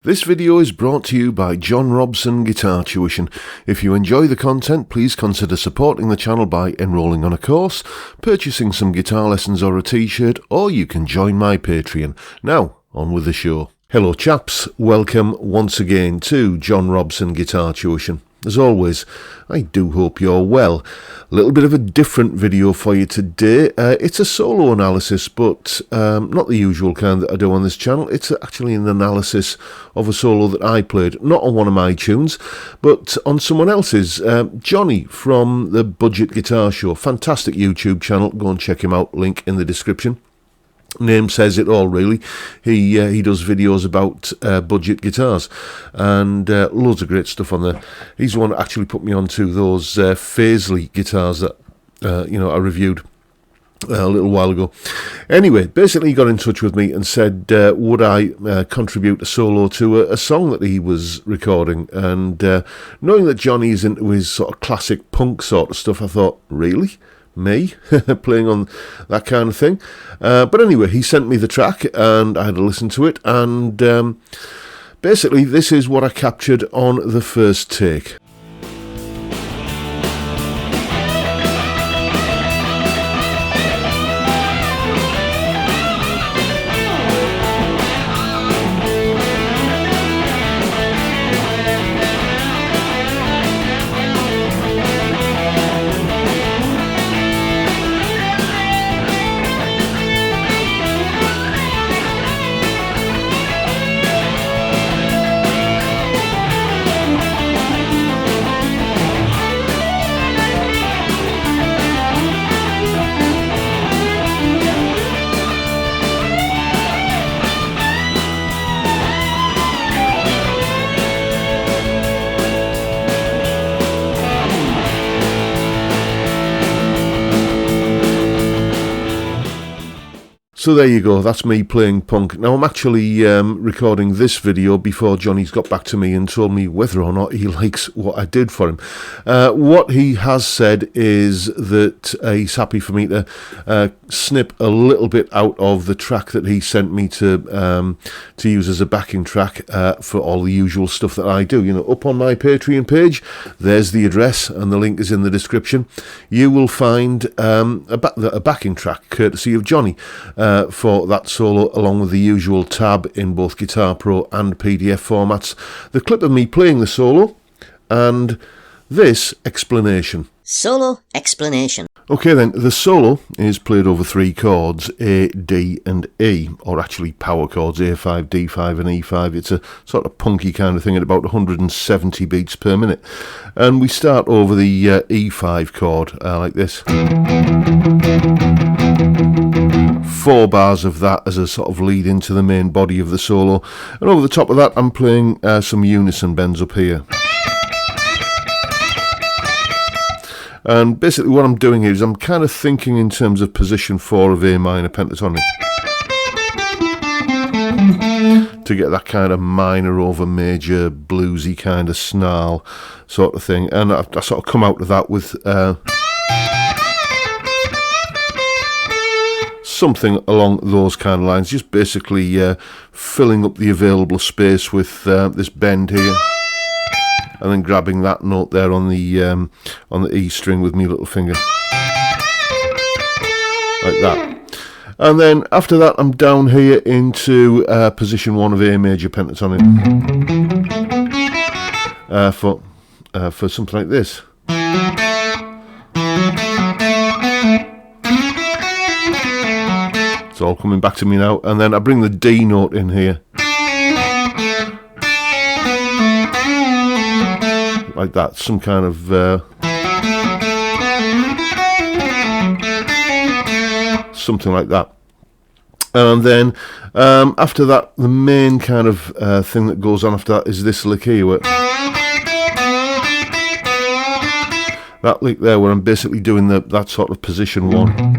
This video is brought to you by John Robson Guitar Tuition. If you enjoy the content, please consider supporting the channel by enrolling on a course, purchasing some guitar lessons or a t-shirt, or you can join my Patreon. Now, on with the show. Hello chaps, welcome once again to John Robson Guitar Tuition. As always, I do hope you're well. A little bit of a different video for you today. It's a solo analysis, but not the usual kind that I do on this channel. It's actually an analysis of a solo that I played, not on one of my tunes, but on someone else's. Jonny from the Budget Guitar Show. Fantastic YouTube channel. Go and check him out. Link in the description. Name says it all, really. He does videos about budget guitars and loads of great stuff on there. He's the one that actually put me onto those Paisley guitars that I reviewed a little while ago. Anyway, basically he got in touch with me and said would I contribute a solo to a song that he was recording, and knowing that Jonny is into his sort of classic punk sort of stuff, I thought, really? Me playing on that kind of thing, but anyway, he sent me the track and I had to listen to it, and basically this is what I captured on the first take. So there you go, that's me playing punk. Now I'm actually recording this video before Jonny's got back to me and told me whether or not he likes what I did for him. What he has said is that he's happy for me to snip a little bit out of the track that he sent me to use as a backing track for all the usual stuff that I do. You know, up on my Patreon page, there's the address and the link is in the description. You will find a backing track courtesy of Jonny for that solo, along with the usual tab in both Guitar Pro and PDF formats, the clip of me playing the solo, and this explanation. Solo explanation. Okay then, the solo is played over 3 chords, A, D and E, or actually power chords, A5, D5 and E5. It's a sort of punky kind of thing at about 170 beats per minute. And we start over the E5 chord, like this. 4 bars of that as a sort of lead into the main body of the solo. And over the top of that, I'm playing some unison bends up here. And basically what I'm doing here is I'm kind of thinking in terms of position 4 of A minor pentatonic, to get that kind of minor over major bluesy kind of snarl sort of thing. And I sort of come out of that with something along those kind of lines, just basically filling up the available space with this bend here, and then grabbing that note there on the E string with my little finger, like that. And then after that, I'm down here into position 1 of A major pentatonic for something like this. It's all coming back to me now, and then I bring the D note in here, like that, some kind of something like that. And then after that, the main kind of thing that goes on after that is this lick here, where that lick there, where I'm basically doing that sort of position 1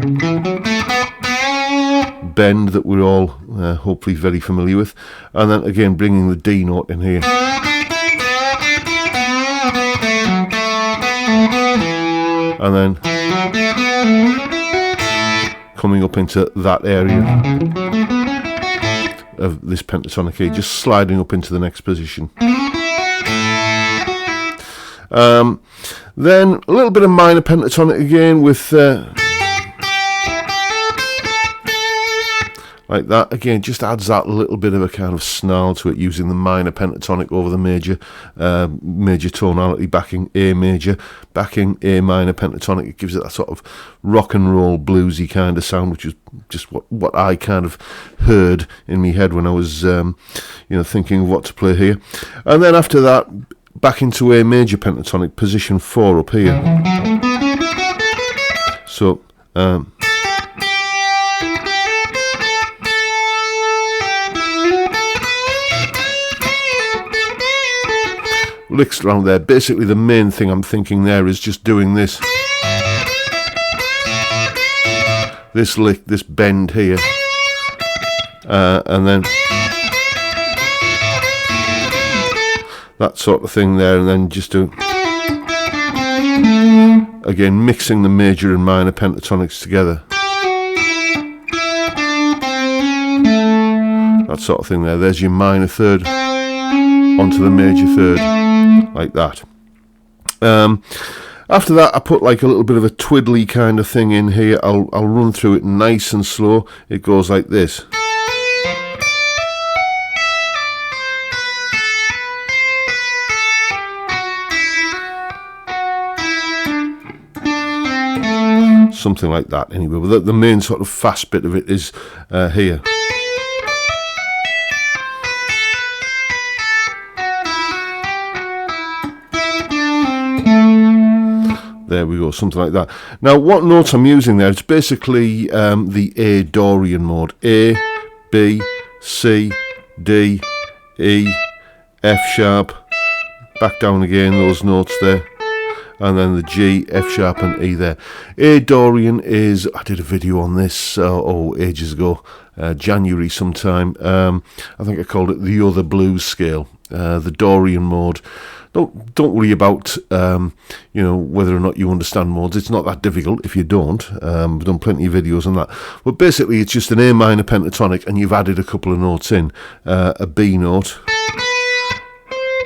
bend that we're all hopefully very familiar with, and then again bringing the D note in here, and then coming up into that area. of this pentatonic here, just sliding up into the next position. Then a little bit of minor pentatonic again with like that. Again, just adds that little bit of a kind of snarl to it, using the minor pentatonic over the major tonality, backing A major, backing A minor pentatonic. It gives it that sort of rock and roll bluesy kind of sound, which is just what I kind of heard in my head when I was thinking of what to play here. And then after that, back into A major pentatonic, position 4 up here. So licks around there. Basically the main thing I'm thinking there is just doing this lick, this bend here, and then that sort of thing there, and then just do again, mixing the major and minor pentatonics together, that sort of thing there. There's your minor third onto the major third, like that. After that, I put like a little bit of a twiddly kind of thing in here. I'll run through it nice and slow. It goes like this. Something like that anyway, but the main sort of fast bit of it is here. There we go, something like that. Now, what notes I'm using there, it's basically the A Dorian mode. A, B, C, D, E, F sharp, back down again, those notes there. And then the G, F sharp and E there. A Dorian is, I did a video on this ages ago, January sometime. I think I called it the other blues scale, the Dorian mode. Don't worry about whether or not you understand modes. It's not that difficult if you don't. I've done plenty of videos on that. But basically, it's just an A minor pentatonic, and you've added a couple of notes in, a B note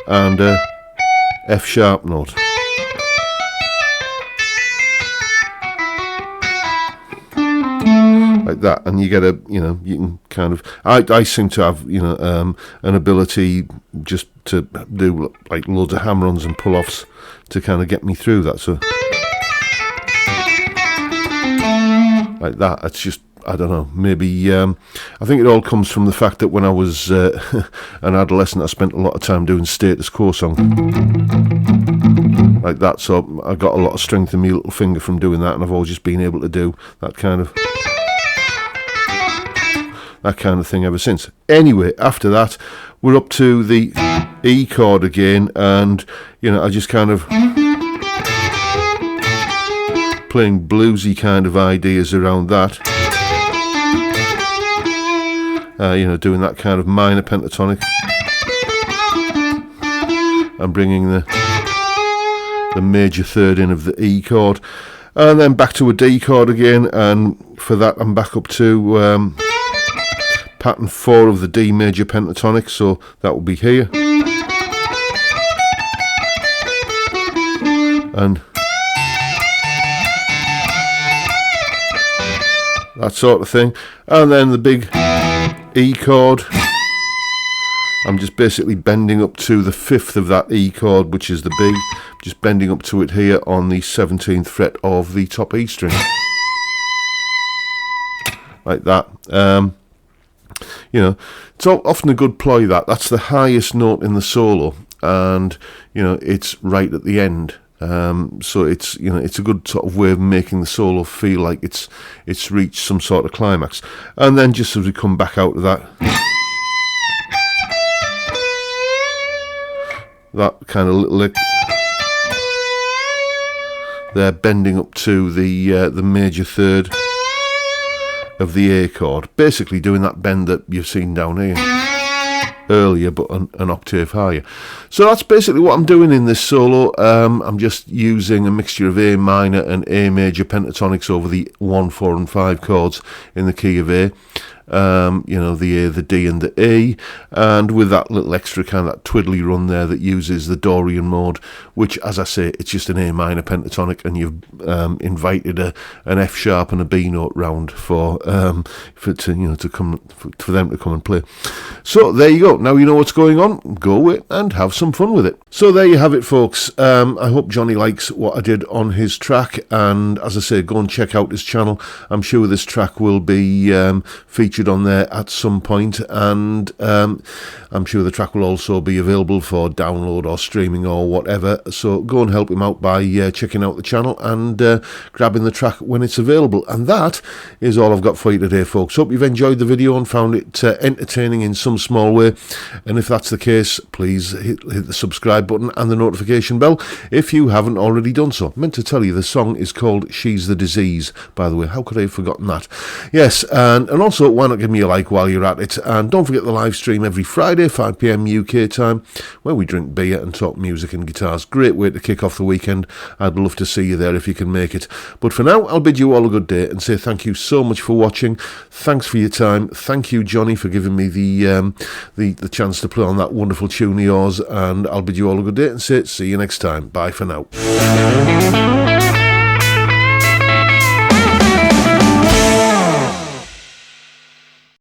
and a F sharp note. Like that, and you get you can kind of, I seem to have, an ability just to do like loads of hammer-ons and pull-offs to kind of get me through that, so like that. It's just, I don't know, maybe, I think it all comes from the fact that when I was an adolescent, I spent a lot of time doing status quo song, like that, so I got a lot of strength in my little finger from doing that, and I've always just been able to do that kind of thing ever since. Anyway, after that, we're up to the E chord again, and I just kind of playing bluesy kind of ideas around that. Doing that kind of minor pentatonic and bringing the major third in of the E chord, and then back to a D chord again, and for that I'm back up to pattern 4 of the D major pentatonic, so that will be here, and that sort of thing. And then the big E chord, I'm just basically bending up to the 5th of that E chord, which is the B, just bending up to it here on the 17th fret of the top E string, like that. It's often a good ploy, that's the highest note in the solo, and it's right at the end, so it's it's a good sort of way of making the solo feel like it's reached some sort of climax. And then just as we come back out of that kind of little lick there, bending up to the major third of the A chord, basically doing that bend that you've seen down here earlier, but an octave higher. So that's basically what I'm doing in this solo. I'm just using a mixture of A minor and A major pentatonics over the 1, 4 and 5 chords in the key of A. you know, the A, the D and the E, and with that little extra kind of that twiddly run there that uses the Dorian mode, which, as I say, it's just an A minor pentatonic, and you've invited an F sharp and a B note round for them to come and play. So there you go. Now you know what's going on. Go away and have some fun with it. So there you have it, folks. I hope Jonny likes what I did on his track, and as I say, go and check out his channel. I'm sure this track will be featured on there at some point, and I'm sure the track will also be available for download or streaming or whatever. So go and help him out by checking out the channel and grabbing the track when it's available. And that is all I've got for you today, folks. Hope you've enjoyed the video and found it entertaining in some small way, and if that's the case, please hit the subscribe button and the notification bell if you haven't already done so. I meant to tell you, the song is called She's the Disease, by the way. How could I have forgotten that? Yes, and also, why not give me a like while you're at it, and don't forget the live stream every Friday, 5 p.m. UK time, where we drink beer and talk music and guitars. Great way to kick off the weekend. I'd love to see you there if you can make it. But for now, I'll bid you all a good day and say thank you so much for watching. Thanks for your time. Thank you, Jonny, for giving me the chance to play on that wonderful tune of yours, and I'll bid you all a good day and say see you next time. Bye for now.